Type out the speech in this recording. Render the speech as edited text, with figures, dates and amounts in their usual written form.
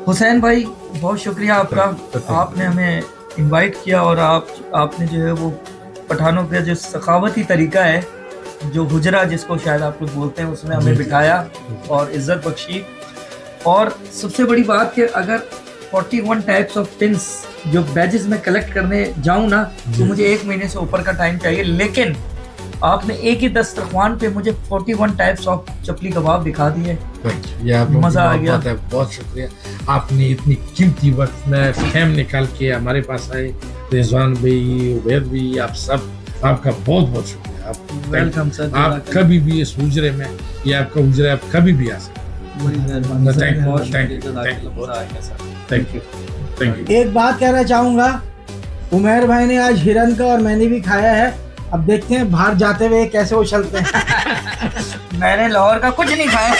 हुसैन भाई, बहुत शुक्रिया आपका। आपने हमें इनवाइट किया और आपने जो है वो पठानों का जो सखावती तरीका है, जो हुजरा जिसको शायद आप लोग बोलते हैं, उसमें हमें बिठाया और इज्जत बख्शी। और सबसे बड़ी बात कि अगर 41 टाइप्स ऑफ पिंस जो बैजेस में कलेक्ट करने जाऊं ना, तो मुझे 1 महीने से ऊपर का टाइम चाहिए, लेकिन आपने एक ही दस्तरख्वान पे मुझे 41 टाइप्स ऑफ चपली कबाब दिखा दिए। मजा आ गया। बहुत शुक्रिया, आपने इतनी कीमती वक्त में टाइम निकाल के हमारे पास आए। रिजवान भाई, उबैद भाई, आप सब, आपका बहुत बहुत शुक्रिया। आप वेलकम सर। आप कभी भी इस हुजरे में, ये आपका हुजरा, आप कभी भी आ सकते। Thank you. एक बात कहना चाहूंगा, उमैर भाई ने आज हिरन का और मैंने भी खाया है। अब देखते हैं बाहर जाते हुए कैसे उछलते हैं। मैंने लाहौर का कुछ नहीं खाया।